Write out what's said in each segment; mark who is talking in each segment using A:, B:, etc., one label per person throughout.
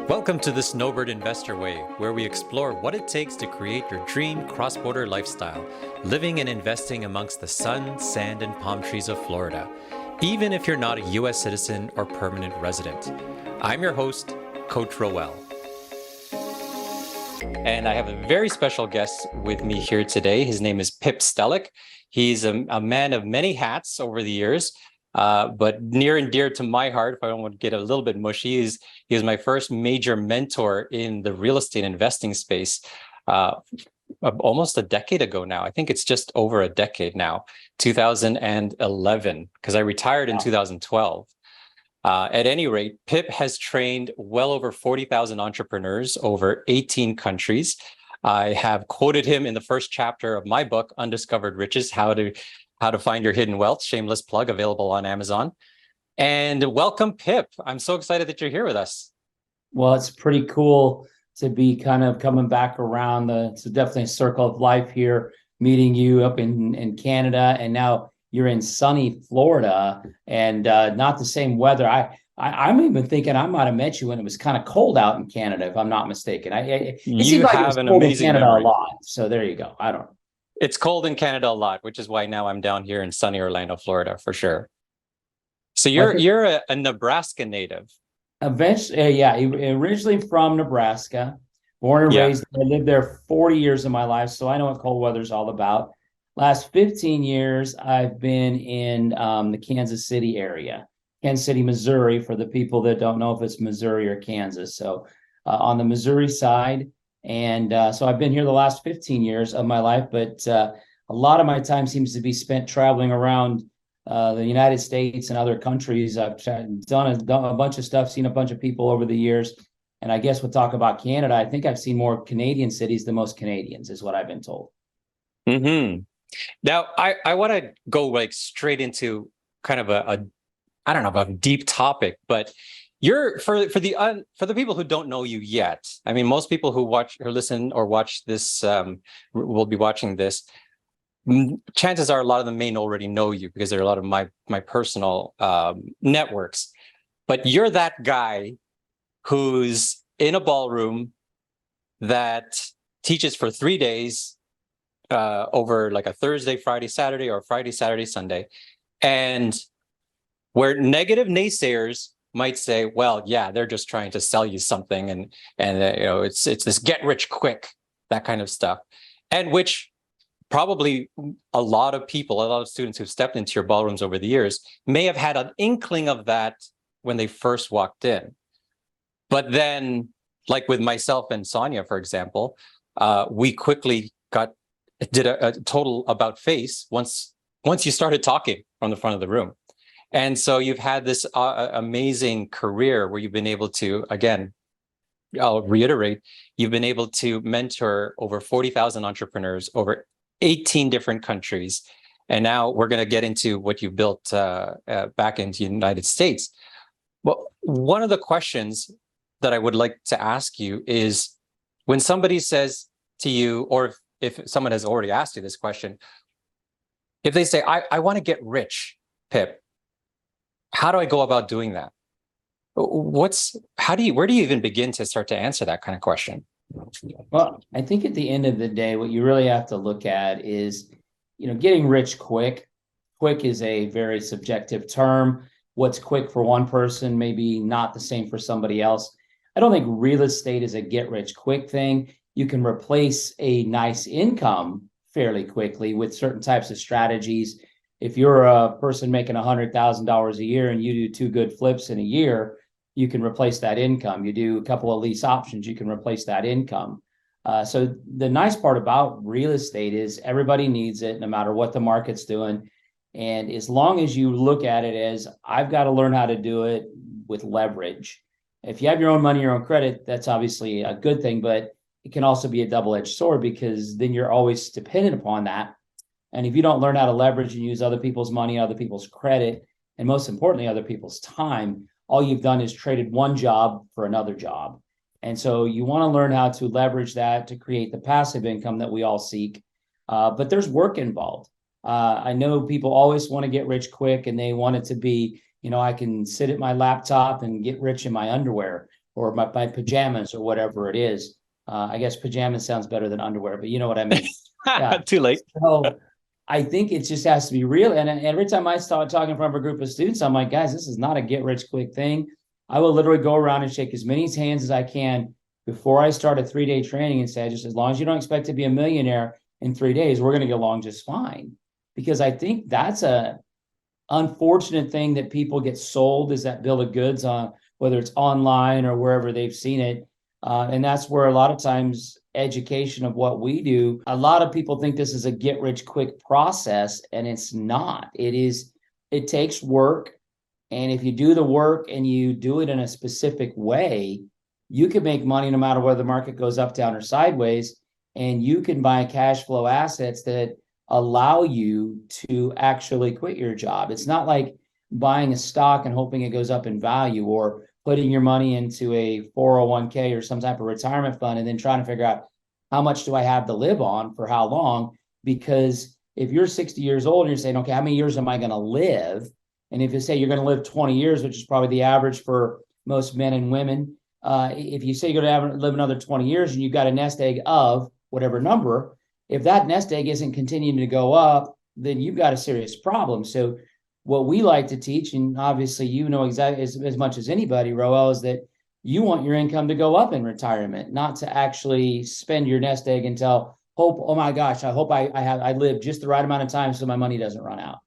A: Welcome to the Snowbird Investor Way, where we explore what it takes to create your dream cross-border lifestyle, living and investing amongst the sun, sand, and palm trees of Florida, even if you're not a U.S. citizen or permanent resident. I'm your host, Coach Roel. And I have a very special guest with me here today. His name is Pip Stehlik. He's a man of many hats over the years. But near and dear to my heart, if I want to get a little bit mushy, he was my first major mentor in the real estate investing space almost a decade ago now. I think it's just over a decade now, 2011, because I retired in 2012. At any rate, Pip has trained well over 40,000 entrepreneurs over 18 countries. I have quoted him in the first chapter of my book, Undiscovered Riches, How to Find Your Hidden Wealth, shameless plug, available on Amazon. And welcome, Pip. I'm so excited that you're here with us.
B: Well, it's pretty cool to be kind of coming back around. It's definitely a circle of life here, meeting you up in Canada, and now you're in sunny Florida, and not the same weather. I'm even thinking I might have met you when it was kind of cold out in Canada, if I'm not mistaken. It seems like it was cold in Canada a lot. So there you go. I don't know.
A: It's cold in Canada a lot, which is why now I'm down here in sunny Orlando, Florida, for sure. So you're a Nebraska native.
B: Eventually, yeah, originally from Nebraska, born and raised. I lived there 40 years of my life, so I know what cold weather is all about. Last 15 years, I've been in the Kansas City area, Kansas City, Missouri, for the people that don't know if it's Missouri or Kansas. So on the Missouri side. And so I've been here the last 15 years of my life, but a lot of my time seems to be spent traveling around the United States and other countries. I've done a bunch of stuff, seen a bunch of people over the years. And I guess we'll talk about Canada. I think I've seen more Canadian cities than most Canadians, is what I've been told.
A: Mm-hmm. Now, I want to go like straight into kind of I don't know, a deep topic, but you're for the people who don't know you yet. I mean, most people who watch or listen or watch this will be watching this. Chances are a lot of them may already know you because there are a lot of my personal networks. But you're that guy who's in a ballroom that teaches for 3 days over like a Thursday, Friday, Saturday, or Friday, Saturday, Sunday, and where negative naysayers might say, well, yeah, they're just trying to sell you something, and it's this get rich quick, that kind of stuff, and which probably a lot of students who've stepped into your ballrooms over the years may have had an inkling of that when they first walked in. But then, like with myself and Sonia, for example, we quickly did a total about face once you started talking from the front of the room. And so you've had this amazing career where you've been able to, again, I'll reiterate, you've been able to mentor over 40,000 entrepreneurs over 18 different countries. And now we're going to get into what you built back into the United States. Well, one of the questions that I would like to ask you is, when somebody says to you, or if someone has already asked you this question, if they say, I want to get rich, Pip, how do I go about doing that? Where do you even begin to start to answer that kind of question?
B: Well, I think at the end of the day, what you really have to look at is, getting rich quick. Quick is a very subjective term. What's quick for one person may be not the same for somebody else. I don't think real estate is a get rich quick thing. You can replace a nice income fairly quickly with certain types of strategies. If you're a person making $100,000 a year and you do 2 good flips in a year, you can replace that income. You do a couple of lease options, you can replace that income. So the nice part about real estate is everybody needs it, no matter what the market's doing. And as long as you look at it as, I've got to learn how to do it with leverage. If you have your own money, your own credit, that's obviously a good thing, but it can also be a double-edged sword, because then you're always dependent upon that. And if you don't learn how to leverage and use other people's money, other people's credit, and most importantly, other people's time, all you've done is traded one job for another job. And so you want to learn how to leverage that to create the passive income that we all seek. But there's work involved. I know people always want to get rich quick, and they want it to be, I can sit at my laptop and get rich in my underwear. or my pajamas or whatever it is. I guess pajamas sounds better than underwear, but you know what I mean. Yeah.
A: Too late.
B: So I think it just has to be real. And every time I start talking in front of a group of students, I'm like, guys, this is not a get rich quick thing. I will literally go around and shake as many hands as I can before I start a 3-day training and say, just as long as you don't expect to be a millionaire in 3 days, we're going to get along just fine. Because I think that's a unfortunate thing that people get sold, is that bill of goods on whether it's online or wherever they've seen it. And that's where a lot of times education of what we do, a lot of people think this is a get rich quick process, and it's not. It takes work. And if you do the work and you do it in a specific way, you can make money no matter whether the market goes up, down, or sideways. And you can buy cash flow assets that allow you to actually quit your job. It's not like buying a stock and hoping it goes up in value, or putting your money into a 401k or some type of retirement fund and then trying to figure out how much do I have to live on for how long. Because if you're 60 years old and you're saying, okay, how many years am I going to live? And if you say you're going to live 20 years, which is probably the average for most men and women, if you say you're going to live another 20 years and you've got a nest egg of whatever number, if that nest egg isn't continuing to go up, then you've got a serious problem. So what we like to teach, and obviously you know exactly as much as anybody, Roel, is that you want your income to go up in retirement, not to actually spend your nest egg until hope, oh my gosh, I hope I live just the right amount of time so my money doesn't run out.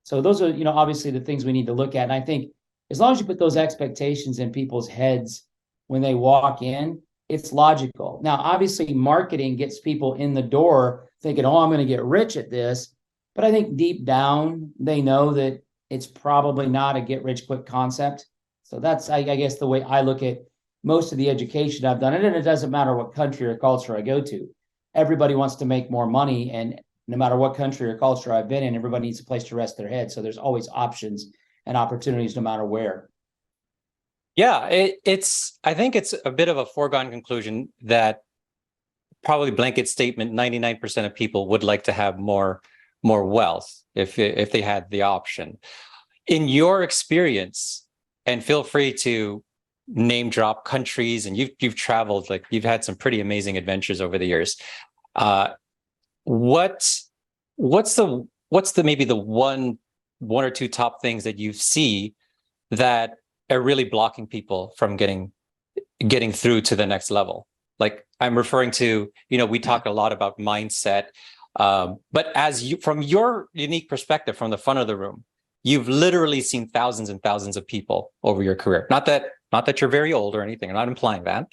B: So those are, obviously the things we need to look at. And I think as long as you put those expectations in people's heads when they walk in, it's logical. Now, obviously, marketing gets people in the door thinking, oh, I'm going to get rich at this. But I think deep down, they know that it's probably not a get rich quick concept. So that's, I guess, the way I look at most of the education I've done. And it doesn't matter what country or culture I go to. Everybody wants to make more money. And no matter what country or culture I've been in, everybody needs a place to rest their head. So there's always options and opportunities no matter where.
A: Yeah, I think it's a bit of a foregone conclusion that probably blanket statement 99% of people would like to have more wealth if they had the option. In your experience, and feel free to name drop countries, and you've traveled, like you've had some pretty amazing adventures over the years. What's the maybe the one or two top things that you see that are really blocking people from getting through to the next level? Like I'm referring to, we talk a lot about mindset, but from your unique perspective, from the front of the room, you've literally seen thousands and thousands of people over your career. Not that you're very old or anything. I'm not implying that,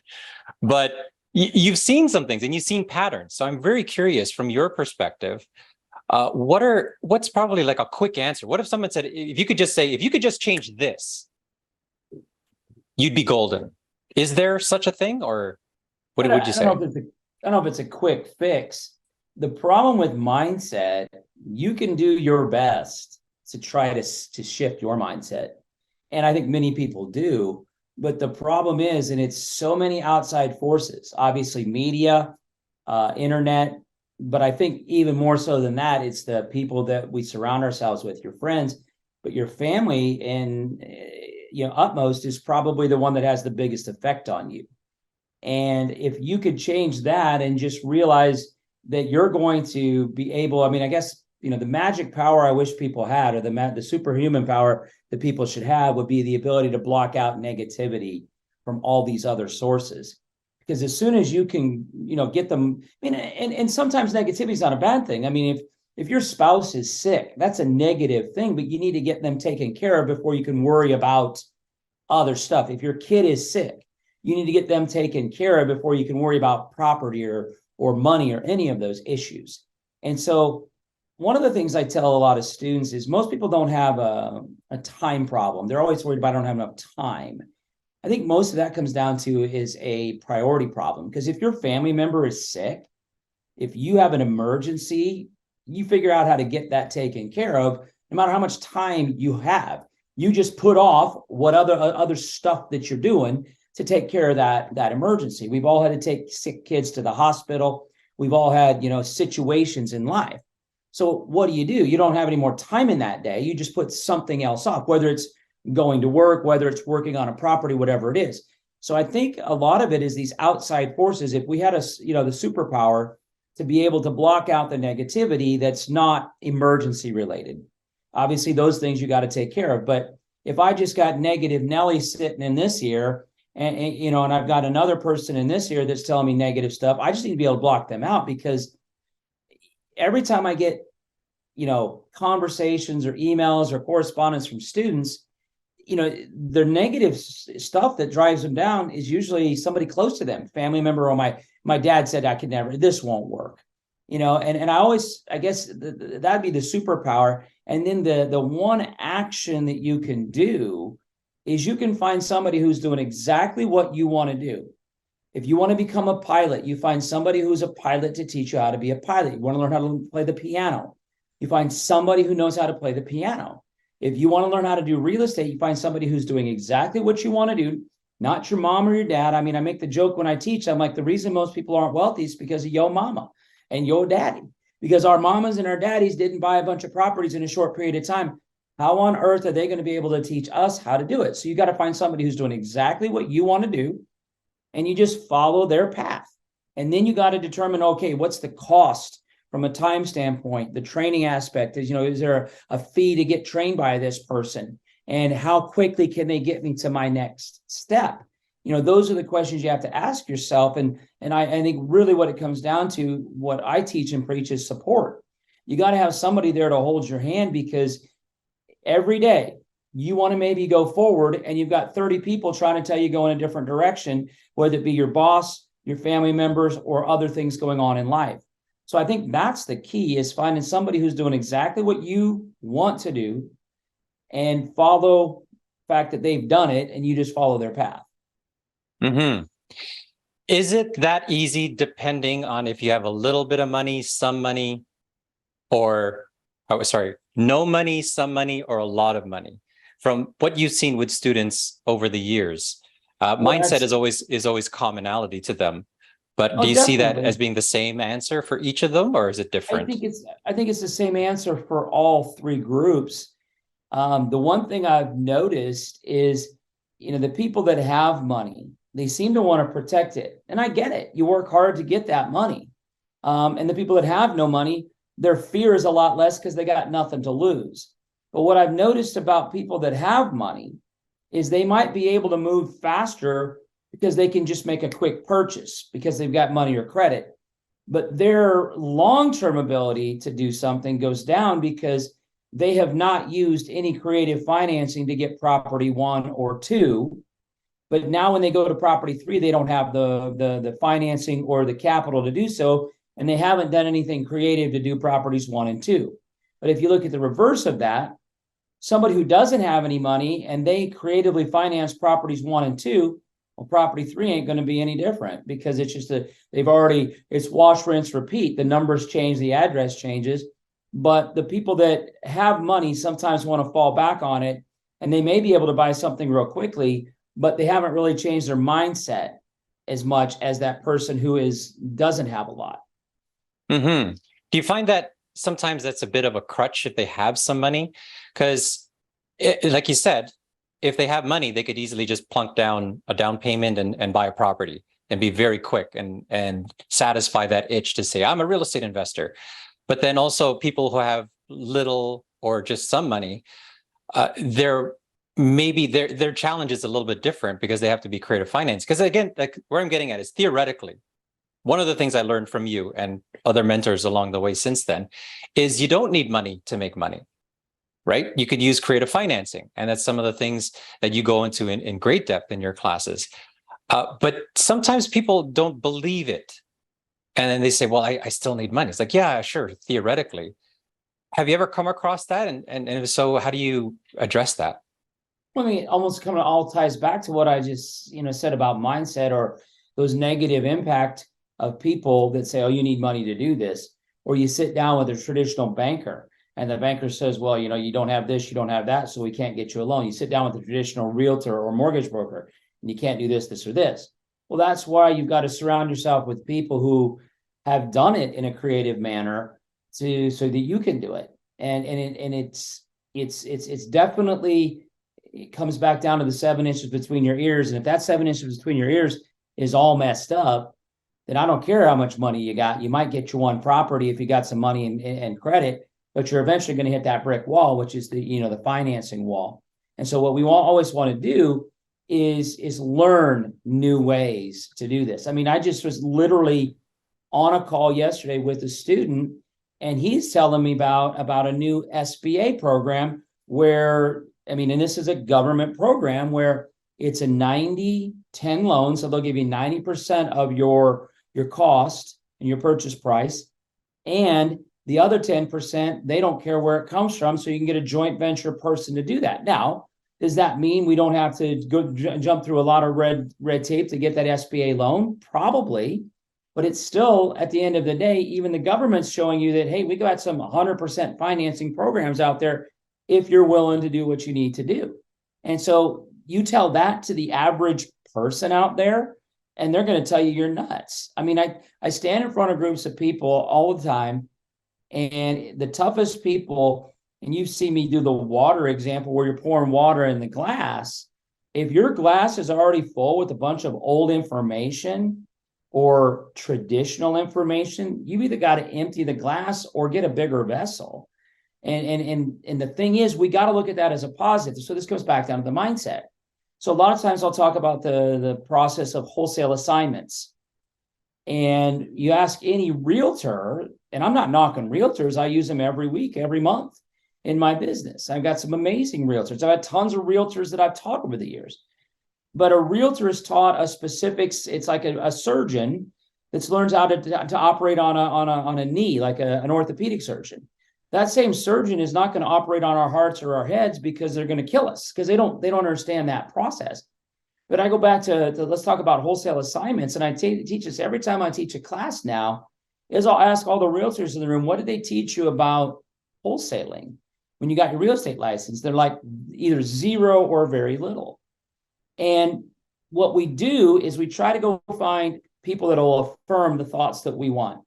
A: but you've seen some things and you've seen patterns. So I'm very curious from your perspective, what's probably like a quick answer? What if someone said, if you could just change this, you'd be golden? Is there such a thing, or what would you say?
B: I don't know if it's a quick fix. The problem with mindset, you can do your best to try to shift your mindset. And I think many people do. But the problem is, and it's so many outside forces, obviously media, internet, but I think even more so than that, it's the people that we surround ourselves with, your friends, but your family and utmost is probably the one that has the biggest effect on you. And if you could change that and just realize that you're going to be able, I guess, the magic power I wish people had, or the superhuman power that people should have, would be the ability to block out negativity from all these other sources. Because as soon as you can, get them, and sometimes negativity is not a bad thing. If your spouse is sick, that's a negative thing, but you need to get them taken care of before you can worry about other stuff. If your kid is sick, you need to get them taken care of before you can worry about property or money or any of those issues. And so one of the things I tell a lot of students is most people don't have a time problem. They're always worried about, I don't have enough time. I think most of that comes down to is a priority problem. Because if your family member is sick, if you have an emergency, you figure out how to get that taken care of, no matter how much time you have. You just put off what other stuff that you're doing to take care of that emergency. We've all had to take sick kids to the hospital. We've all had, situations in life. So what do? You don't have any more time in that day. You just put something else off, whether it's going to work, whether it's working on a property, whatever it is. So I think a lot of it is these outside forces. If we had the superpower to be able to block out the negativity that's not emergency related, obviously those things you got to take care of. But if I just got negative Nelly sitting in this ear, and I've got another person in this ear that's telling me negative stuff, I just need to be able to block them out, because every time I get, conversations or emails or correspondence from students, their negative stuff that drives them down is usually somebody close to them, family member, or my dad said I could never, this won't work, and I guess that'd be the superpower. And then the one action that you can do is you can find somebody who's doing exactly what you want to do. If you want to become a pilot, you find somebody who's a pilot to teach you how to be a pilot. You want to learn how to play the piano, you find somebody who knows how to play the piano. If you want to learn how to do real estate, you find somebody who's doing exactly what you want to do, not your mom or your dad. I mean, I make the joke when I teach, I'm like, the reason most people aren't wealthy is because of your mama and your daddy, because our mamas and our daddies didn't buy a bunch of properties in a short period of time. How on earth are they going to be able to teach us how to do it? So you got to find somebody who's doing exactly what you want to do, and you just follow their path. And then you got to determine, okay, what's the cost from a time standpoint? The training aspect is, is there a fee to get trained by this person? And how quickly can they get me to my next step? Those are the questions you have to ask yourself. And I think really what it comes down to, what I teach and preach, is support. You got to have somebody there to hold your hand, because every day you want to maybe go forward and you've got 30 people trying to tell you go in a different direction, whether it be your boss, your family members, or other things going on in life. So I think that's the key, is finding somebody who's doing exactly what you want to do and follow the fact that they've done it, and you just follow their path.
A: Mm-hmm. Is it that easy, depending on if you have a little bit of money, some money, or, no money, some money, or a lot of money? From what you've seen with students over the years, mindset is always commonality to them. But do you see that as being the same answer for each of them, or is it different?
B: I think it's the same answer for all three groups. The one thing I've noticed is, the people that have money, they seem to want to protect it. And I get it. You work hard to get that money. And the people that have no money, their fear is a lot less because they got nothing to lose. But what I've noticed about people that have money is they might be able to move faster because they can just make a quick purchase because they've got money or credit. But their long-term ability to do something goes down because they have not used any creative financing to get property 1 or 2. But now when they go to property 3, they don't have the financing or the capital to do so, and they haven't done anything creative to do properties 1 and 2. But if you look at the reverse of that, somebody who doesn't have any money and they creatively finance properties 1 and 2, well, property 3 ain't going to be any different, because it's just it's wash, rinse, repeat. The numbers change, the address changes. But the people that have money sometimes want to fall back on it, and they may be able to buy something real quickly, but they haven't really changed their mindset as much as that person who doesn't have a lot.
A: Mm-hmm. Do you find that sometimes that's a bit of a crutch if they have some money? Because, like you said, if they have money, they could easily just plunk down a down payment and buy a property and be very quick and satisfy that itch to say, I'm a real estate investor. But then also people who have little or just some money, their challenge is a little bit different because they have to be creative finance. Because again, like where I'm getting at is theoretically, one of the things I learned from you and other mentors along the way since then is you don't need money to make money, right? You could use creative financing. And that's some of the things that you go into in great depth in your classes. But sometimes people don't believe it. And then they say, well, I still need money. It's like, yeah, sure, theoretically. Have you ever come across that? And if so, how do you address that?
B: Well, I mean, it almost kind of all ties back to what I just, said about mindset, or those negative impact of people that say, oh, you need money to do this. Or you sit down with a traditional banker and the banker says, well, you don't have this, you don't have that, so we can't get you a loan. You sit down with a traditional realtor or mortgage broker and you can't do this, this, or this. Well, that's why you've got to surround yourself with people who have done it in a creative manner so that you can do it. And it's definitely, it comes back down to the 7 inches between your ears. And if that 7 inches between your ears is all messed up, then I don't care how much money you got. You might get your one property if you got some money and credit, but you're eventually going to hit that brick wall, which is the financing wall. And so what we always want to do is learn new ways to do this. I mean, I just was literally on a call yesterday with a student, and he's telling me about a new SBA program where, I mean, and this is a government program where it's a 90-10 loan. So they'll give you 90% of your cost and your purchase price. And the other 10%, they don't care where it comes from. So you can get a joint venture person to do that. Now, does that mean we don't have to go jump through a lot of red tape to get that SBA loan? Probably. But it's still, at the end of the day, even the government's showing you that, hey, we got some 100% financing programs out there if you're willing to do what you need to do. And so you tell that to the average person out there, and they're going to tell you you're nuts. I mean, I stand in front of groups of people all the time, and the toughest people, and you see me do the water example where you're pouring water in the glass. If your glass is already full with a bunch of old information or traditional information, you've either got to empty the glass or get a bigger vessel. And the thing is, we got to look at that as a positive. So this goes back down to the mindset. So a lot of times I'll talk about the process of wholesale assignments. And you ask any realtor, and I'm not knocking realtors, I use them every week, every month in my business. I've got some amazing realtors. I've had tons of realtors that I've taught over the years. But a realtor is taught a specific, it's like a surgeon that learns how to operate on a knee, like an orthopedic surgeon. That same surgeon is not going to operate on our hearts or our heads because they're going to kill us, because they don't understand that process. But I go back to let's talk about wholesale assignments. And I teach this every time I teach a class now, is I'll ask all the realtors in the room, what did they teach you about wholesaling when you got your real estate license? They're like either zero or very little. And what we do is we try to go find people that will affirm the thoughts that we want.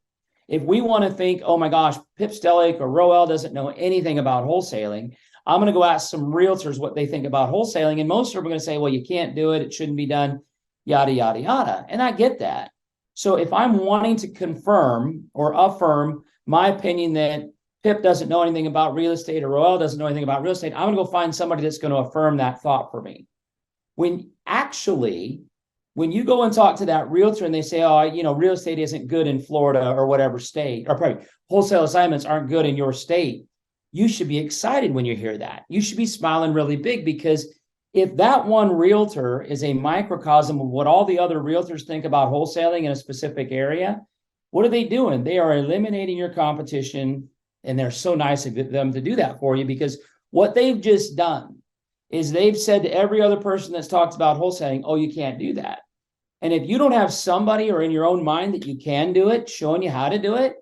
B: If we want to think, oh my gosh, Pip Stehlik or Roel doesn't know anything about wholesaling, I'm going to go ask some realtors what they think about wholesaling. And most of them are going to say, well, you can't do it. It shouldn't be done, yada, yada, yada. And I get that. So if I'm wanting to confirm or affirm my opinion that Pip doesn't know anything about real estate or Roel doesn't know anything about real estate, I'm going to go find somebody that's going to affirm that thought for me. When you go and talk to that realtor and they say, oh, real estate isn't good in Florida or whatever state, or probably wholesale assignments aren't good in your state, you should be excited when you hear that. You should be smiling really big, because if that one realtor is a microcosm of what all the other realtors think about wholesaling in a specific area, what are they doing? They are eliminating your competition, and they're so nice of them to do that for you, because what they've just done is they've said to every other person that's talked about wholesaling, oh, you can't do that. And if you don't have somebody or in your own mind that you can do it, showing you how to do it,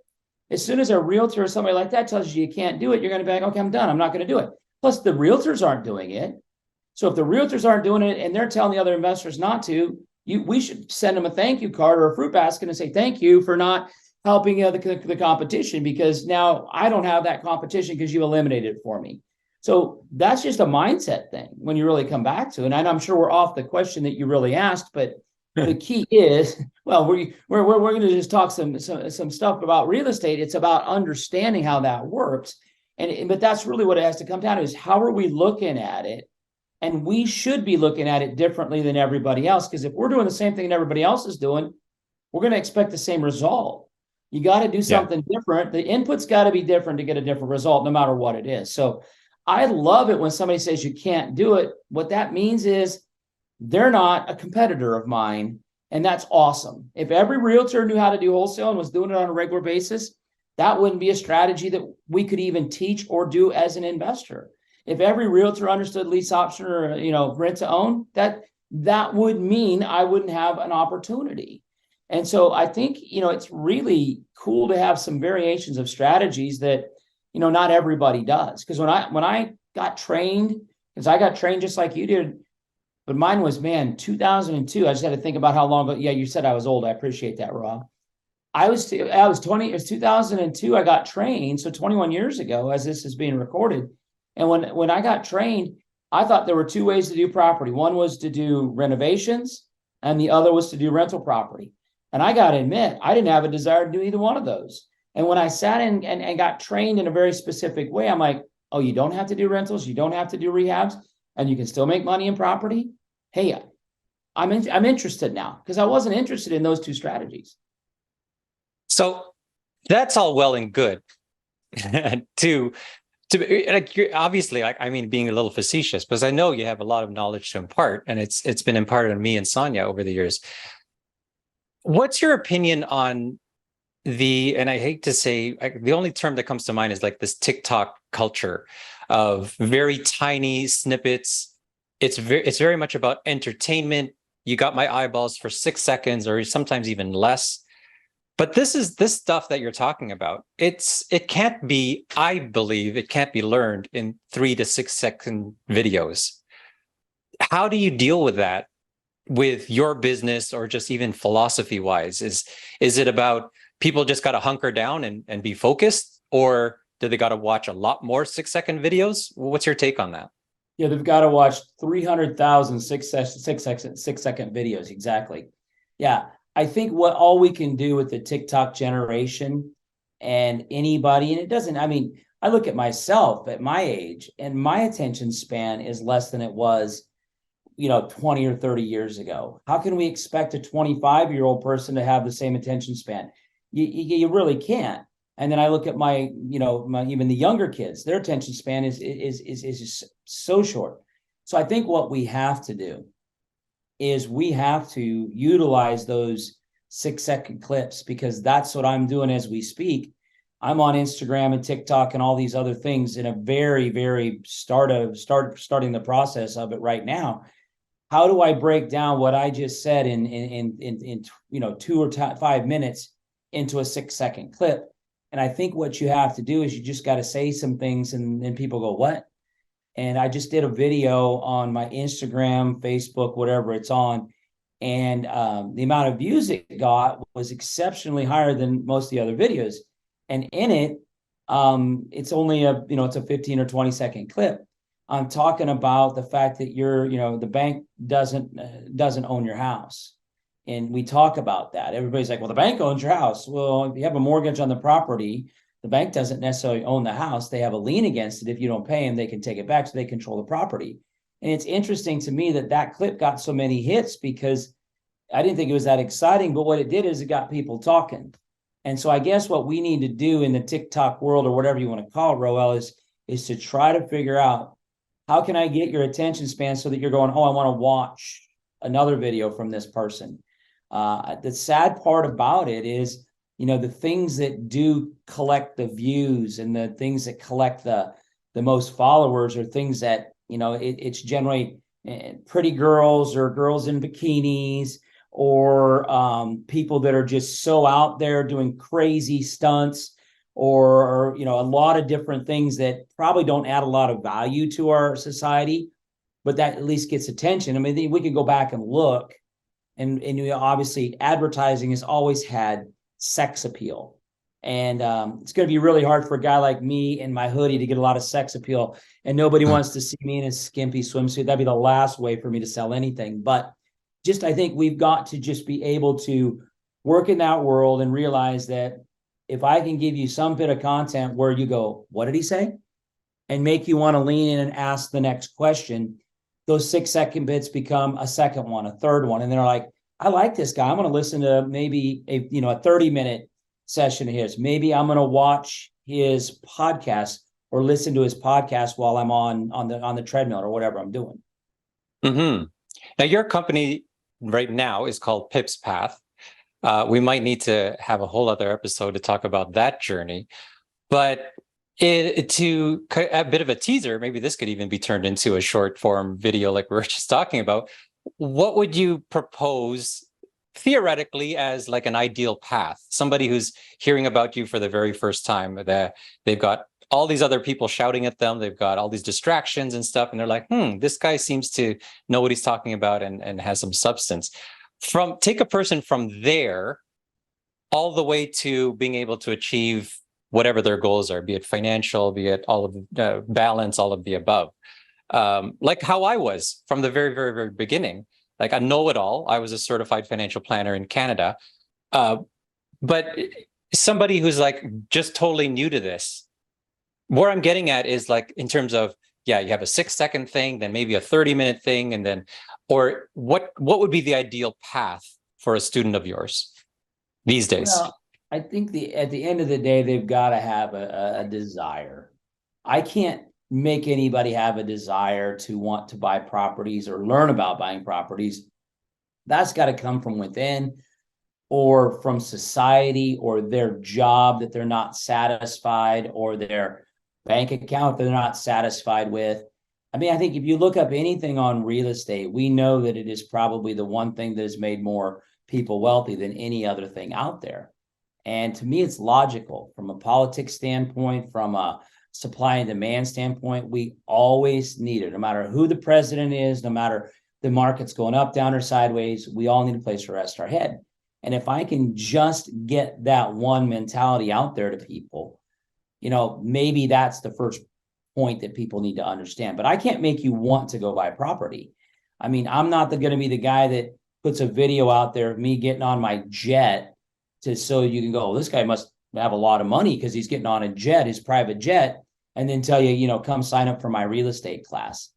B: as soon as a realtor or somebody like that tells you you can't do it, you're going to be like, okay, I'm done. I'm not going to do it. Plus, the realtors aren't doing it. So if the realtors aren't doing it and they're telling the other investors not to, we should send them a thank you card or a fruit basket and say, thank you for not helping the competition, because now I don't have that competition because you eliminated it for me. So that's just a mindset thing when you really come back to it. And I'm sure we're off the question that you really asked, but the key is, well, we're going to just talk some stuff about real estate. It's about understanding how that works. But that's really what it has to come down to, is how are we looking at it? And we should be looking at it differently than everybody else, because if we're doing the same thing that everybody else is doing, we're going to expect the same result. You got to do something different. The input's got to be different to get a different result, no matter what it is. So I love it when somebody says you can't do it. What that means is they're not a competitor of mine, and that's awesome. If every realtor knew how to do wholesale and was doing it on a regular basis, that wouldn't be a strategy that we could even teach or do as an investor. If every realtor understood lease option or rent to own, that would mean I wouldn't have an opportunity. And so I think it's really cool to have some variations of strategies that not everybody does. Because when I got trained, because I got trained just like you did, but mine was, 2002. I just had to think about how long ago. Yeah, you said I was old. I appreciate that, Rob. I was 20. It was 2002. I got trained, so 21 years ago, as this is being recorded. And when I got trained, I thought there were two ways to do property. One was to do renovations, and the other was to do rental property. And I got to admit, I didn't have a desire to do either one of those. And when I sat in and got trained in a very specific way, I'm like, oh, you don't have to do rentals, you don't have to do rehabs, and you can still make money in property. Hey, I'm interested now, because I wasn't interested in those two strategies.
A: So that's all well and good. to like, obviously, like, I mean, being a little facetious, because I know you have a lot of knowledge to impart, and it's been imparted on me and Sonia over the years. What's your opinion on and I hate to say, the only term that comes to mind is like this TikTok culture of very tiny snippets. It's very much about entertainment. You got my eyeballs for 6 seconds, or sometimes even less. But this stuff that you're talking about. It can't be, I believe, it can't be learned in 3 to 6 second videos. How do you deal with that with your business, or just even philosophy wise? Is it about people just got to hunker down and be focused, or do they got to watch a lot more 6 second videos? What's your take on that?
B: Yeah, they've got to watch 300,000 6-second videos. Exactly. Yeah. I think all we can do with the TikTok generation and anybody, and it doesn't, I mean, I look at myself at my age, and my attention span is less than it was, 20 or 30 years ago. How can we expect a 25-year-old person to have the same attention span? You really can't. And then I look at my even the younger kids, their attention span is just so short. So I think what we have to do is we have to utilize those 6-second clips, because that's what I'm doing as we speak. I'm on Instagram and TikTok and all these other things in a very, very starting the process of it right now. How do I break down what I just said in 2 or 5 minutes into a 6-second clip? And I think what you have to do is you just got to say some things, and then people go, what? And I just did a video on my Instagram, Facebook, whatever it's on. And the amount of views it got was exceptionally higher than most of the other videos. And in it, it's only it's a 15 or 20-second clip. I'm talking about the fact that the bank doesn't own your house. And we talk about that. Everybody's like, well, the bank owns your house. Well, if you have a mortgage on the property, the bank doesn't necessarily own the house. They have a lien against it. If you don't pay them, they can take it back, so they control the property. And it's interesting to me that clip got so many hits, because I didn't think it was that exciting, but what it did is it got people talking. And so I guess what we need to do in the TikTok world, or whatever you want to call it, Roel, is to try to figure out, how can I get your attention span so that you're going, oh, I want to watch another video from this person. The sad part about it is, the things that do collect the views and the things that collect the most followers are things that, it's generally pretty girls, or girls in bikinis, or people that are just so out there doing crazy stunts, or a lot of different things that probably don't add a lot of value to our society, but that at least gets attention. I mean, we could go back and look, and obviously advertising has always had sex appeal. And it's going to be really hard for a guy like me in my hoodie to get a lot of sex appeal. And nobody wants to see me in a skimpy swimsuit. That'd be the last way for me to sell anything. But I think we've got to just be able to work in that world and realize that if I can give you some bit of content where you go, what did he say? And make you want to lean in and ask the next question, those 6-second bits become a second one, a third one. And they're like, I like this guy. I'm going to listen to maybe a 30-minute session of his. Maybe I'm going to watch his podcast, or listen to his podcast while I'm on the treadmill, or whatever I'm doing.
A: Mm-hmm. Now, your company right now is called Pip's Path. We might need to have a whole other episode to talk about that journey. But to a bit of a teaser, maybe this could even be turned into a short form video like we were just talking about. What would you propose theoretically as like an ideal path? Somebody who's hearing about you for the very first time, that they've got all these other people shouting at them, they've got all these distractions and stuff, and they're like, this guy seems to know what he's talking about and has some substance. Take a person from there all the way to being able to achieve whatever their goals are, be it financial, be it all of the balance, all of the above. like how I was from the very, very, very beginning. Like a know-it-all. I was a certified financial planner in Canada. Uh, but somebody who's like just totally new to this, where I'm getting at is like in terms of, yeah, you have a 6-second thing, then maybe a 30-minute thing, and then, or what would be the ideal path for a student of yours these days?
B: Well, I think at the end of the day, they've got to have a desire. I can't make anybody have a desire to want to buy properties or learn about buying properties. That's got to come from within or from society or their job that they're not satisfied or their bank account that they're not satisfied with. I mean, I think if you look up anything on real estate, we know that it is probably the one thing that has made more people wealthy than any other thing out there. And to me, it's logical from a politics standpoint, from a supply and demand standpoint. We always need it, no matter who the president is, no matter the market's going up, down, or sideways. We all need a place to rest our head. And if I can just get that one mentality out there to people, maybe that's the first point that people need to understand. But I can't make you want to go buy property. I mean, I'm not going to be the guy that puts a video out there of me getting on my jet so you can go, oh, this guy must have a lot of money because he's getting on a jet, his private jet, and then tell you, come sign up for my real estate class.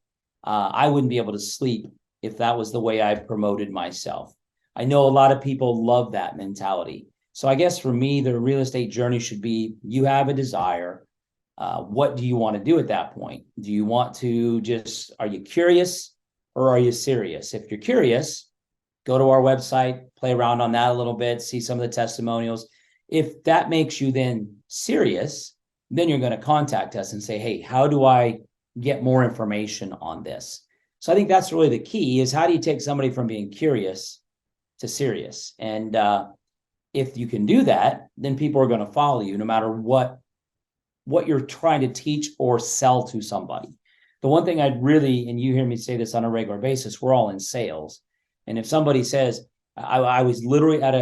B: I wouldn't be able to sleep if that was the way I promoted myself. I know a lot of people love that mentality. So I guess for me, the real estate journey should be, you have a desire. What do you want to do at that point? Do you want to are you curious or are you serious? If you're curious, go to our website, play around on that a little bit, see some of the testimonials. If that makes you then serious, then you're going to contact us and say, hey, how do I get more information on this? So I think that's really the key, is how do you take somebody from being curious to serious? And if you can do that, then people are going to follow you no matter what you're trying to teach or sell to somebody. The one thing I'd really, and you hear me say this on a regular basis, we're all in sales. And if somebody says, I was literally at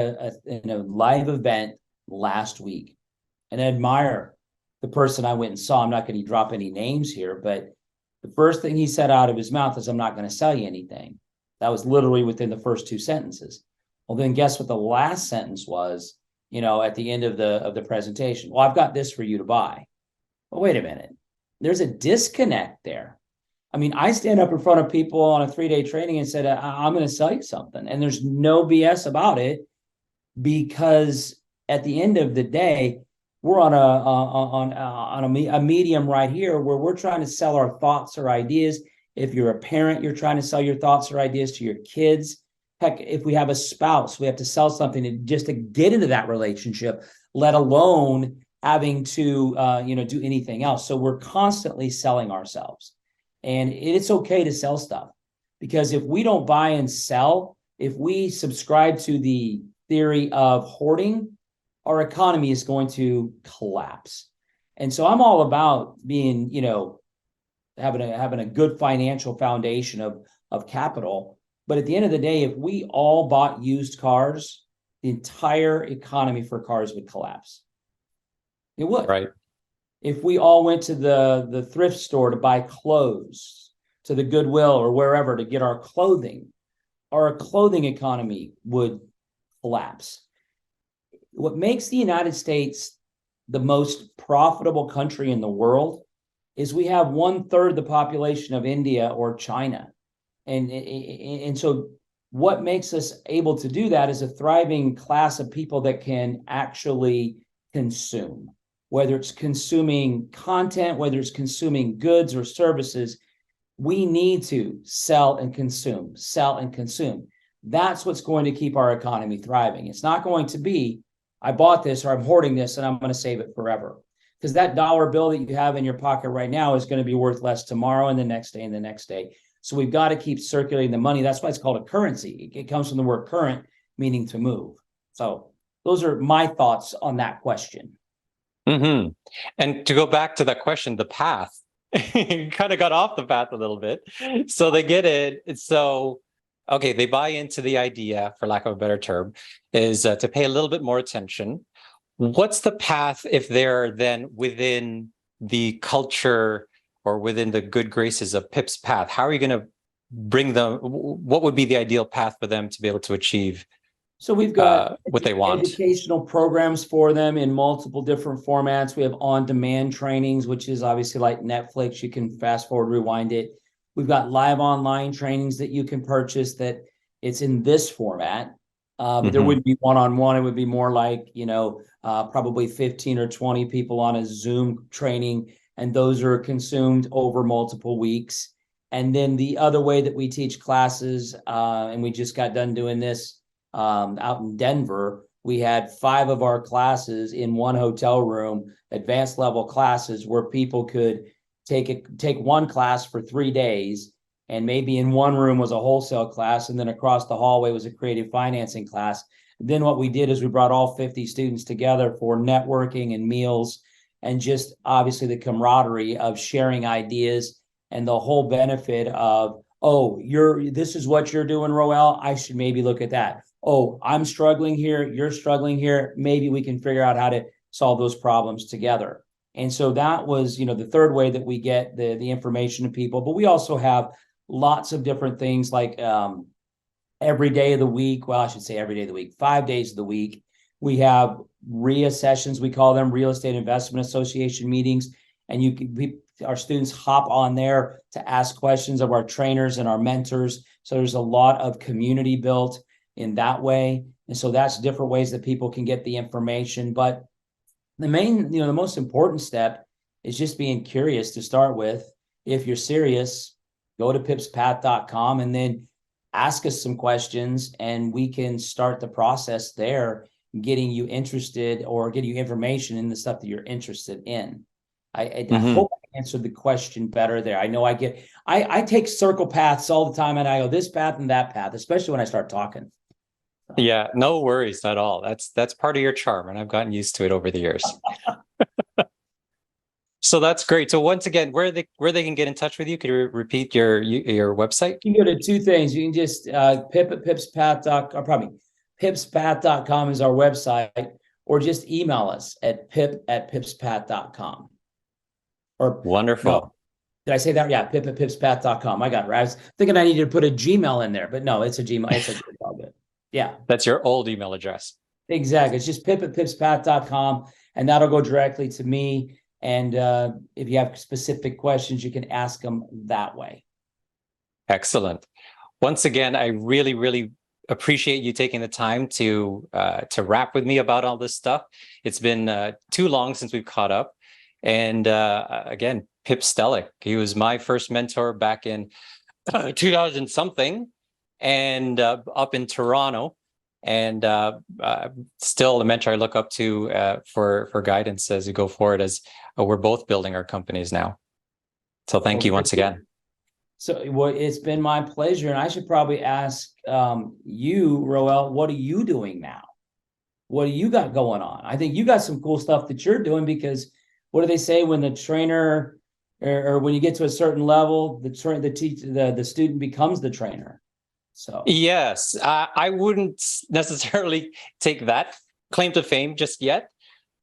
B: in a live event last week, and I admire the person I went and saw. I'm not going to drop any names here, but the first thing he said out of his mouth is, I'm not going to sell you anything. That was literally within the first 2 sentences. Well, then guess what the last sentence was, at the end of the presentation? Well, I've got this for you to buy. Well, wait a minute. There's a disconnect there. I mean, I stand up in front of people on a 3-day training and said, I'm going to sell you something. And there's no BS about it, because at the end of the day, we're on a medium right here where we're trying to sell our thoughts or ideas. If you're a parent, you're trying to sell your thoughts or ideas to your kids. Heck, if we have a spouse, we have to sell something just to get into that relationship, let alone having to, do anything else. So we're constantly selling ourselves. And it's okay to sell stuff, because if we don't buy and sell, if we subscribe to the theory of hoarding, our economy is going to collapse. And so I'm all about being, having a good financial foundation of capital. But at the end of the day, if we all bought used cars, the entire economy for cars would collapse. It would.
A: Right.
B: If we all went to the thrift store to buy clothes, to the Goodwill or wherever to get our clothing economy would collapse. What makes the United States the most profitable country in the world is we have 1/3 the population of India or China. And so what makes us able to do that is a thriving class of people that can actually consume. Whether it's consuming content, whether it's consuming goods or services, we need to sell and consume, sell and consume. That's what's going to keep our economy thriving. It's not going to be, I bought this or I'm hoarding this and I'm going to save it forever. Because that dollar bill that you have in your pocket right now is going to be worth less tomorrow and the next day and the next day. So we've got to keep circulating the money. That's why it's called a currency. It comes from the word current, meaning to move. So those are my thoughts on that question.
A: Mm-hmm. And to go back to that question, the path, kind of got off the path a little bit. So they get it. So, okay, they buy into the idea, for lack of a better term, is to pay a little bit more attention. What's the path if they're then within the culture or within the good graces of Pip's path? How are you going to bring them? What would be the ideal path for them to be able to achieve
B: So we've got
A: what they want?
B: educational programs for them in multiple different formats. We have on-demand trainings, which is obviously like Netflix. You can fast forward, rewind it. We've got live online trainings that you can purchase that it's in this format. But there wouldn't be one-on-one. It would be more like, probably 15 or 20 people on a Zoom training, and those are consumed over multiple weeks. And then the other way that we teach classes, and we just got done doing this out in Denver, we had 5 of our classes in one hotel room, advanced level classes where people could take one class for 3 days, and maybe in one room was a wholesale class, and then across the hallway was a creative financing class. Then what we did is we brought all 50 students together for networking and meals, and just obviously the camaraderie of sharing ideas and the whole benefit of, oh, this is what you're doing, Roel, I should maybe look at that. Oh, I'm struggling here, you're struggling here, maybe we can figure out how to solve those problems together. And so that was, the third way that we get the information to people. But we also have lots of different things like every day of the week. Well, I should say every day of the week, 5 days of the week. We have RIA sessions. We call them Real Estate Investment Association meetings. And our students hop on there to ask questions of our trainers and our mentors. So there's a lot of community built in that way. And so that's different ways that people can get the information. But the most important step is just being curious to start with. If you're serious, go to pipspath.com and then ask us some questions, and we can start the process there, getting you interested or getting you information in the stuff that you're interested in. I hope I answered the question better there. I know I take circle paths all the time, and I go this path and that path, especially when I start talking.
A: Yeah, no worries at all. That's part of your charm, and I've gotten used to it over the years. So that's great. So once again, where they can get in touch with you? Could you repeat your website?
B: You can go to 2 things. You can just pipspath.com is our website, or just email us at pip@pipspath.com. Or
A: wonderful.
B: No, did I say that? Yeah, pip@pipspath.com. I got it. I was thinking I needed to put a Gmail in there, but no, it's a Gmail. It's all good. Yeah.
A: That's your old email address.
B: Exactly. It's just pip@pipspath.com, and that'll go directly to me. And if you have specific questions, you can ask them that way.
A: Excellent. Once again, I really, really appreciate you taking the time to rap with me about all this stuff. It's been too long since we've caught up. And again, Pip Stehlik, he was my first mentor back in 2000 something, and up in Toronto. And still the mentor I look up to for guidance as we go forward, as we're both building our companies now. So thank you once again.
B: So it's been my pleasure. And I should probably ask you, Roel, what are you doing now? What do you got going on? I think you got some cool stuff that you're doing, because what do they say when the trainer or when you get to a certain level, the student becomes the trainer? So
A: yes, I wouldn't necessarily take that claim to fame just yet,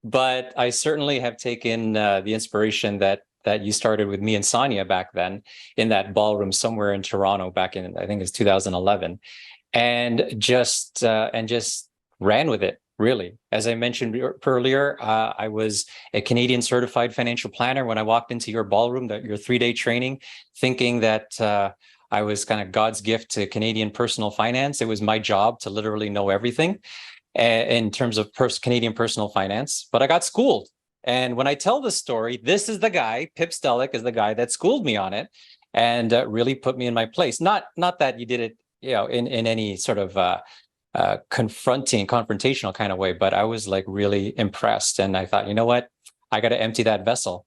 A: but I certainly have taken the inspiration that you started with me and Sonia back then in that ballroom somewhere in Toronto back in, I think it's 2011, and just ran with it. Really, as I mentioned earlier, I was a Canadian certified financial planner when I walked into your ballroom, your 3-day training, thinking that I was kind of God's gift to Canadian personal finance. It was my job to literally know everything in terms of Canadian personal finance, but I got schooled. And when I tell this story, this is the guy, Pip Stehlik is the guy that schooled me on it and really put me in my place. Not that you did it, in any sort of confrontational kind of way, but I was like really impressed. And I thought, you know what, I got to empty that vessel.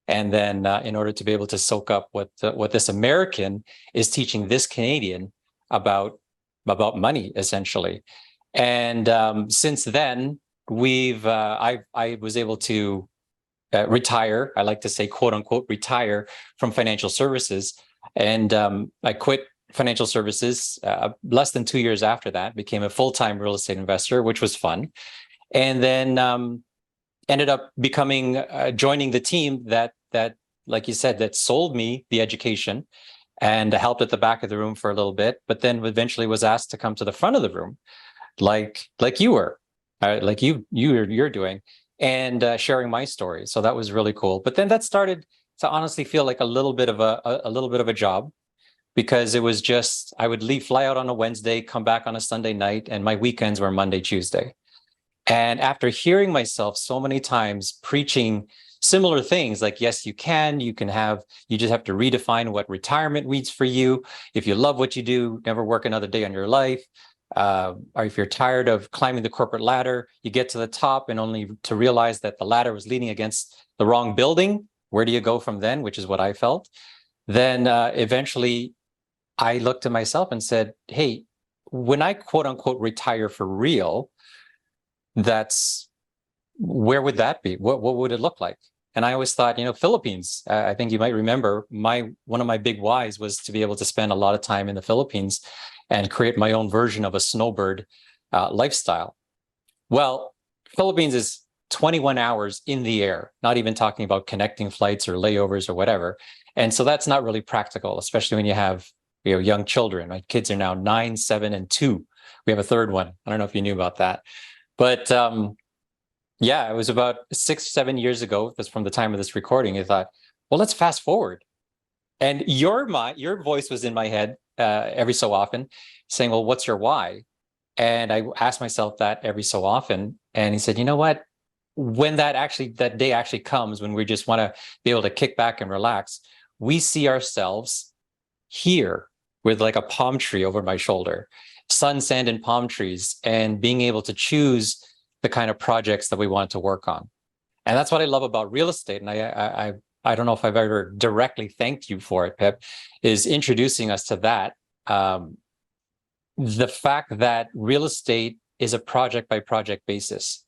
A: And then in order to be able to soak up what this American is teaching this Canadian about money, essentially. And since then, I was able to retire. I like to say, quote unquote, retire from financial services. And I quit financial services less than 2 years after that, became a full-time real estate investor, which was fun. And then ended up joining the team that like you said, that sold me the education and helped at the back of the room for a little bit, but then eventually was asked to come to the front of the room, like you were, like you're doing, and sharing my story. So that was really cool. But then that started to honestly feel like a little bit of a little bit of a job, because it was just, I would fly out on a Wednesday, come back on a Sunday night, and my weekends were Monday, Tuesday. And after hearing myself so many times preaching similar things, like, yes, you can have, you just have to redefine what retirement means for you. If you love what you do, never work another day on your life. Or if you're tired of climbing the corporate ladder, you get to the top and only to realize that the ladder was leaning against the wrong building. Where do you go from then? Which is what I felt. Then eventually I looked at myself and said, hey, when I quote unquote retire for real, that's, where would that be? What would it look like? And I always thought, Philippines. I think you might remember one of my big whys was to be able to spend a lot of time in the Philippines and create my own version of a snowbird lifestyle. Well, Philippines is 21 hours in the air, not even talking about connecting flights or layovers or whatever. And so that's not really practical, especially when you have young children. My kids are now 9, 7, and 2. We have a third one. I don't know if you knew about that. But yeah, it was about 6, 7 years ago. That's from the time of this recording. I thought, well, let's fast forward. And your voice was in my head every so often saying, well, what's your why? And I asked myself that every so often. And he said, you know what? When that day actually comes, when we just want to be able to kick back and relax, we see ourselves here with like a palm tree over my shoulder, sun, sand, and palm trees, and being able to choose the kind of projects that we want to work on. And that's what I love about real estate. And I don't know if I've ever directly thanked you for it, Pip, is introducing us to that. The fact that real estate is a project by project basis.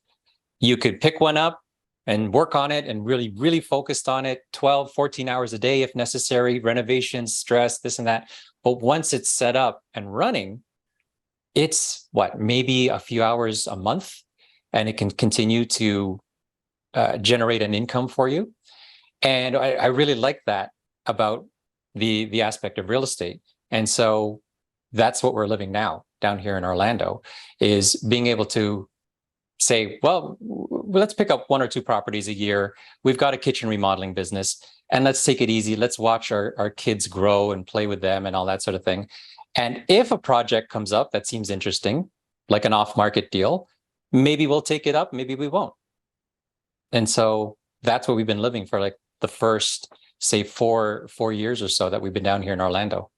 A: You could pick one up and work on it and really, really focused on it 12, 14 hours a day if necessary, renovations, stress, this and that. But once it's set up and running, it's maybe a few hours a month, and it can continue to generate an income for you. And I really like that about the aspect of real estate. And so that's what we're living now down here in Orlando, is being able to say, well, let's pick up 1 or 2 properties a year. We've got a kitchen remodeling business, and let's take it easy. Let's watch our kids grow and play with them and all that sort of thing. And if a project comes up that seems interesting, like an off-market deal, maybe we'll take it up, maybe we won't. And so that's what we've been living for like the first, say, 4 years or so that we've been down here in Orlando.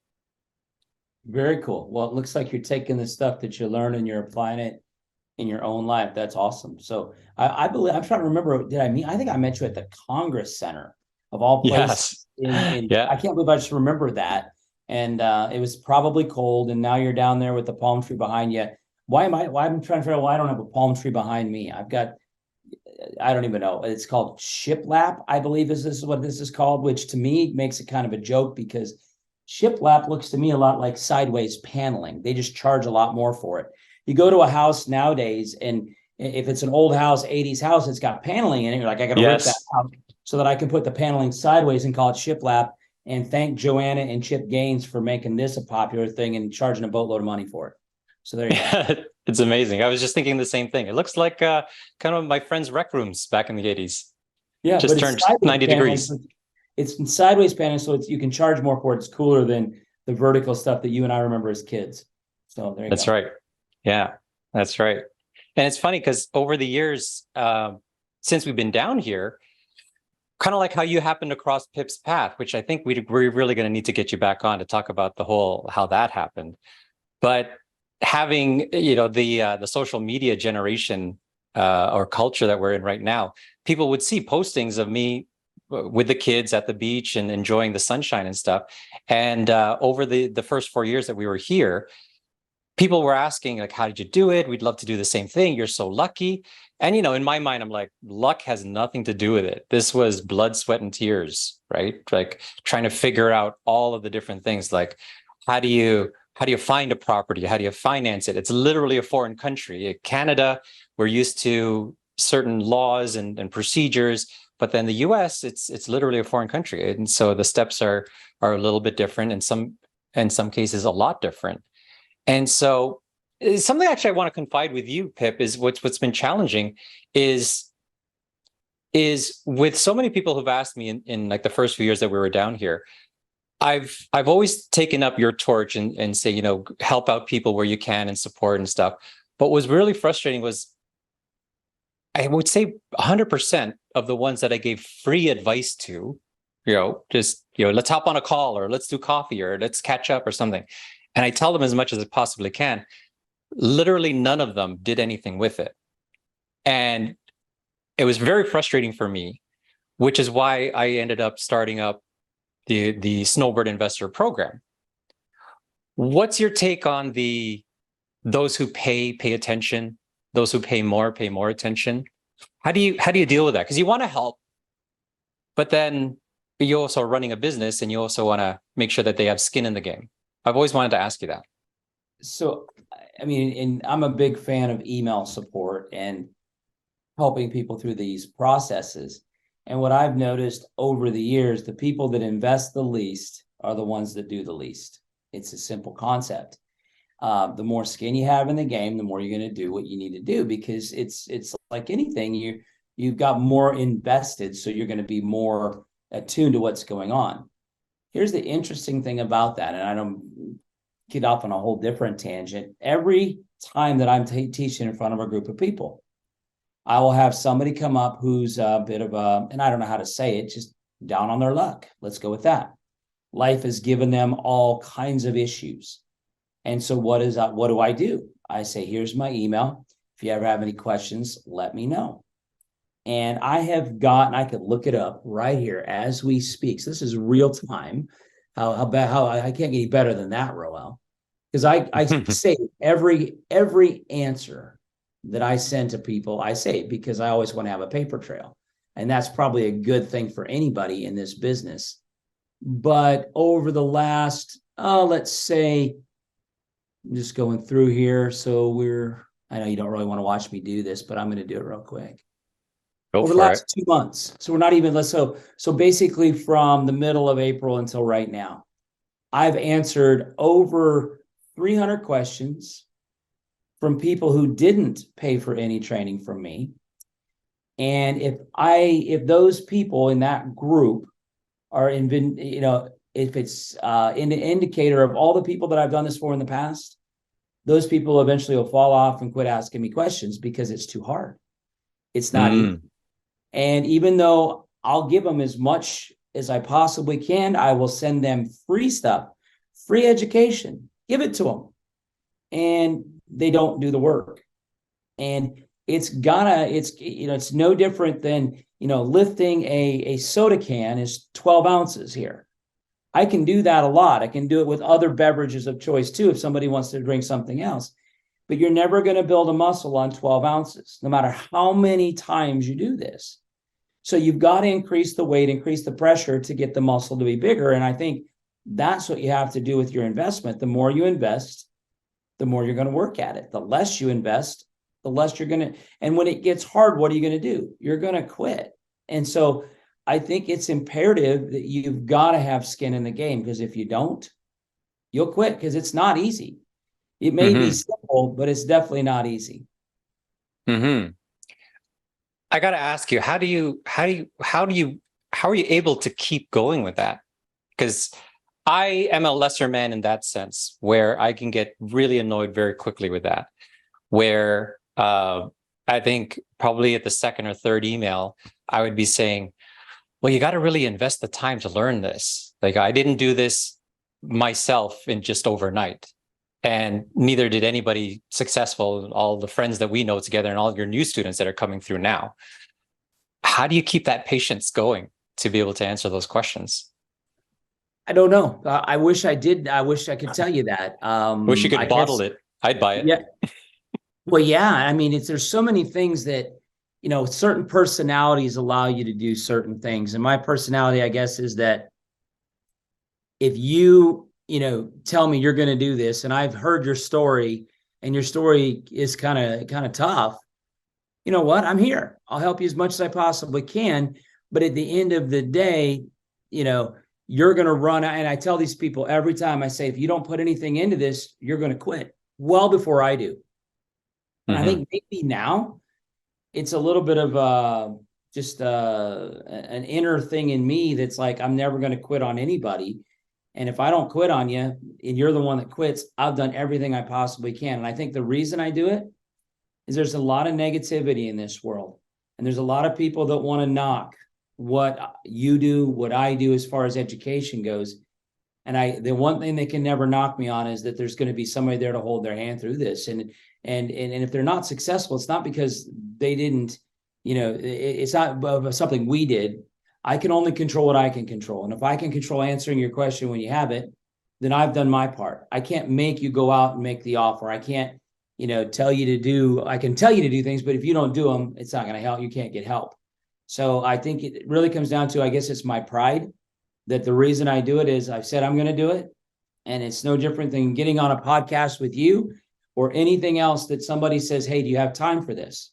B: Very cool. Well, it looks like you're taking the stuff that you learn and you're applying it in your own life. That's awesome. So I believe, I'm trying to remember, I think I met you at the Congress Center of all places.
A: Yes. Yeah.
B: I can't believe I just remember that. And it was probably cold, and now you're down there with the palm tree behind you. Why I'm trying to figure out why I don't have a palm tree behind me. I don't even know. It's called shiplap, I believe this is what this is called, which to me makes it kind of a joke, because shiplap looks to me a lot like sideways paneling. They just charge a lot more for it. You go to a house nowadays, and if it's an old house, 80s house, it's got paneling in it. You're like, I got to rip that out so that I can put the paneling sideways and call it shiplap. And thank Joanna and Chip Gaines for making this a popular thing and charging a boatload of money for it. So there you go.
A: It's amazing. I was just thinking the same thing. It looks like kind of my friend's rec rooms back in the 80s.
B: Yeah,
A: just turned 90 degrees.
B: It's sideways paneling, so you can charge more for it. It's cooler than the vertical stuff that you and I remember as kids. So there you go.
A: That's right. Yeah, that's right. And it's funny because over the years, since we've been down here, kind of like how you happened across Pip's path, which I think we're really going to need to get you back on to talk about the whole, how that happened. But having, the social media generation or culture that we're in right now, people would see postings of me with the kids at the beach and enjoying the sunshine and stuff. And over the first 4 years that we were here, people were asking, like, how did you do it? We'd love to do the same thing. You're so lucky. And, in my mind, I'm like, luck has nothing to do with it. This was blood, sweat, and tears, right? Like trying to figure out all of the different things. Like, how do you find a property? How do you finance it? It's literally a foreign country. Canada, we're used to certain laws and procedures. But then the US, it's literally a foreign country. And so the steps are a little bit different, and in some cases a lot different. And so something actually I want to confide with you, Pip, is what's been challenging is with so many people who've asked me in like the first few years that we were down here, I've always taken up your torch and say, help out people where you can and support and stuff. But what was really frustrating was, I would say 100% of the ones that I gave free advice to, let's hop on a call, or let's do coffee, or let's catch up or something. And I tell them as much as I possibly can. Literally none of them did anything with it. And it was very frustrating for me, which is why I ended up starting up the Snowbird Investor Program. What's your take on those who pay attention, those who pay more attention? How do you deal with that? Because you want to help, but then you're also running a business, and you also want to make sure that they have skin in the game. I've always wanted to ask you that.
B: So, I mean, and I'm a big fan of email support and helping people through these processes. And what I've noticed over the years, the people that invest the least are the ones that do the least. It's a simple concept. The more skin you have in the game, the more you're going to do what you need to do, because it's like anything, you've got more invested, so you're going to be more attuned to what's going on. Here's the interesting thing about that, and I don't get off on a whole different tangent. Every time that I'm teaching in front of a group of people, I will have somebody come up who's a bit of and I don't know how to say it, just down on their luck. Let's go with that. Life has given them all kinds of issues. And so what do I do? I say, here's my email. If you ever have any questions, let me know. And I could look it up right here as we speak. So this is real time. How I can't get any better than that, Roel. Because I say every answer that I send to people, I say it because I always want to have a paper trail. And that's probably a good thing for anybody in this business. But over the last, let's say, I'm just going through here. So I know you don't really want to watch me do this, but I'm going to do it real quick. Over the last 2 months. So we're not even, so basically from the middle of April until right now, I've answered over 300 questions from people who didn't pay for any training from me. And if those people in that group are if it's an indicator of all the people that I've done this for in the past, those people eventually will fall off and quit asking me questions because it's too hard. It's not easy. And even though I'll give them as much as I possibly can, I will send them free stuff, free education, give it to them. And they don't do the work. And it's no different than, lifting a soda can is 12 ounces here. I can do that a lot. I can do it with other beverages of choice too, if somebody wants to drink something else. But you're never going to build a muscle on 12 ounces, no matter how many times you do this. So you've got to increase the weight, increase the pressure to get the muscle to be bigger. And I think that's what you have to do with your investment. The more you invest, the more you're going to work at it. The less you invest, the less you're going to. And when it gets hard, what are you going to do? You're going to quit. And so I think it's imperative that you've got to have skin in the game, because if you don't, you'll quit, because it's not easy. It may be simple, but it's definitely not easy.
A: I got to ask you, how are you able to keep going with that? Because I am a lesser man in that sense, where I can get really annoyed very quickly with that, where I think probably at the second or third email, I would be saying, well, you got to really invest the time to learn this. Like, I didn't do this myself in just overnight. And neither did anybody successful, all the friends that we know together and all your new students that are coming through now. How do you keep that patience going to be able to answer those questions?
B: I don't know. I wish I did. I wish I could tell you that.
A: Wish you could bottle it. I'd buy it.
B: Yeah. Well, yeah. I mean, there's so many things that, certain personalities allow you to do certain things. And my personality, I guess, is that if you tell me you're going to do this, and I've heard your story, and your story is kind of tough, you know what? I'm here. I'll help you as much as I possibly can. But at the end of the day, you're going to run out. And I tell these people every time, I say, if you don't put anything into this, you're going to quit well before I do. And I think maybe now it's a little bit of just an inner thing in me that's like, I'm never going to quit on anybody. And if I don't quit on you and you're the one that quits, I've done everything I possibly can. And I think the reason I do it is there's a lot of negativity in this world. And there's a lot of people that want to knock what you do, what I do as far as education goes. And the one thing they can never knock me on is that there's going to be somebody there to hold their hand through this. And if they're not successful, it's not because they didn't, it's not something we did. I can only control what I can control. And if I can control answering your question when you have it, then I've done my part. I can't make you go out and make the offer. I can't, tell you to do, I can tell you to do things, but if you don't do them, it's not going to help. You can't get help. So I think it really comes down to, I guess it's my pride that the reason I do it is I've said I'm going to do it. And it's no different than getting on a podcast with you or anything else that somebody says, hey, do you have time for this?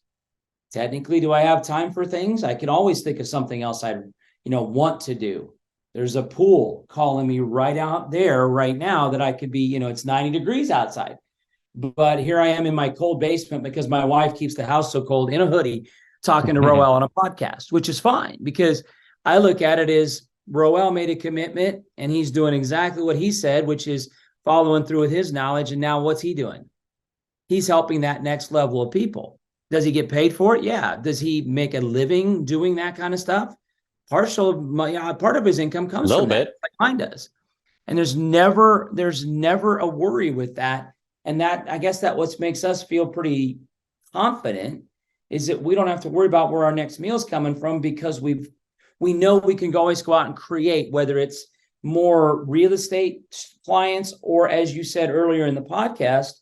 B: Technically, do I have time for things? I can always think of something else I want to do. There's a pool calling me right out there right now that I could be, it's 90 degrees outside. But here I am in my cold basement because my wife keeps the house so cold in a hoodie talking to Roel on a podcast, which is fine because I look at it as Roel made a commitment and he's doing exactly what he said, which is following through with his knowledge. And now what's he doing? He's helping that next level of people. Does he get paid for it? Yeah. Does he make a living doing that kind of stuff? Part of his income comes from that, like mine does. And there's never a worry with that. And that, I guess that what makes us feel pretty confident is that we don't have to worry about where our next meal's coming from because we know we can always go out and create, whether it's more real estate clients or, as you said earlier in the podcast,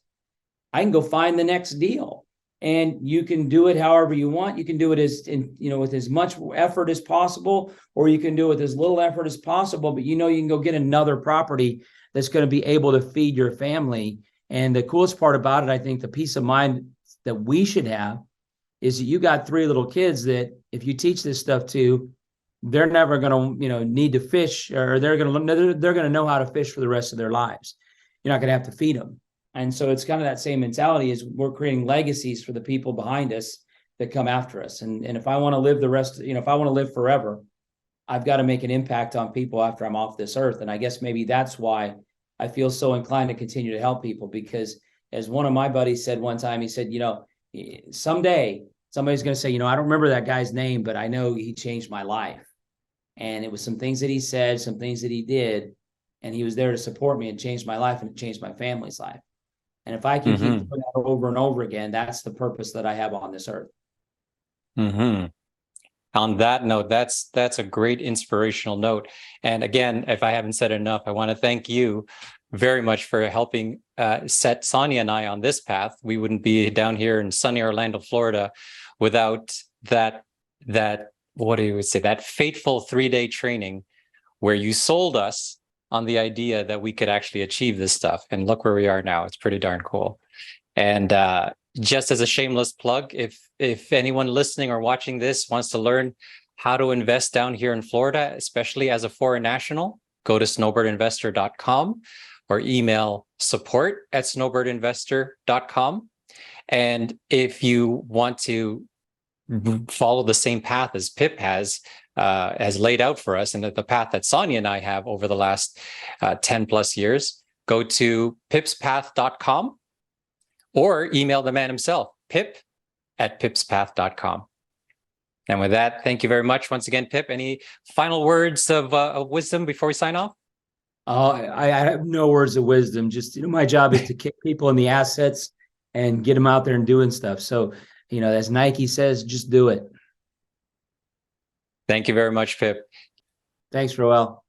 B: I can go find the next deal. And you can do it however you want. You can do it with as much effort as possible, or you can do it with as little effort as possible. But you can go get another property that's going to be able to feed your family. And the coolest part about it, I think, the peace of mind that we should have is that you got 3 little kids that if you teach this stuff to, they're never going to need to fish, or they're going to know how to fish for the rest of their lives. You're not going to have to feed them. And so it's kind of that same mentality as we're creating legacies for the people behind us that come after us. And if I want to live if I want to live forever, I've got to make an impact on people after I'm off this earth. And I guess maybe that's why I feel so inclined to continue to help people, because as one of my buddies said one time, he said, someday somebody's going to say, I don't remember that guy's name, but I know he changed my life. And it was some things that he said, some things that he did, and he was there to support me and change my life, and it changed my family's life. And if I can keep doing that over and over again, that's the purpose that I have on this earth.
A: On that note, that's a great inspirational note. And again, if I haven't said enough, I want to thank you very much for helping set Sonia and I on this path. We wouldn't be down here in sunny Orlando, Florida, without that what do you would say, that fateful 3-day training where you sold us on the idea that we could actually achieve this stuff. And look where we are now. It's pretty darn cool. And just as a shameless plug, if anyone listening or watching this wants to learn how to invest down here in Florida, especially as a foreign national, go to snowbirdinvestor.com or email support@snowbirdinvestor.com. And if you want to follow the same path as Pip has laid out for us, and the path that Sonia and I have over the last 10 plus years, go to pipspath.com or email the man himself, pip@pipspath.com. And with that, thank you very much once again, Pip. Any final words of wisdom before we sign off?
B: I have no words of wisdom. Just, my job is to kick people in the assets and get them out there and doing stuff. So, as Nike says, just do it.
A: Thank you very much, Pip.
B: Thanks, Roel.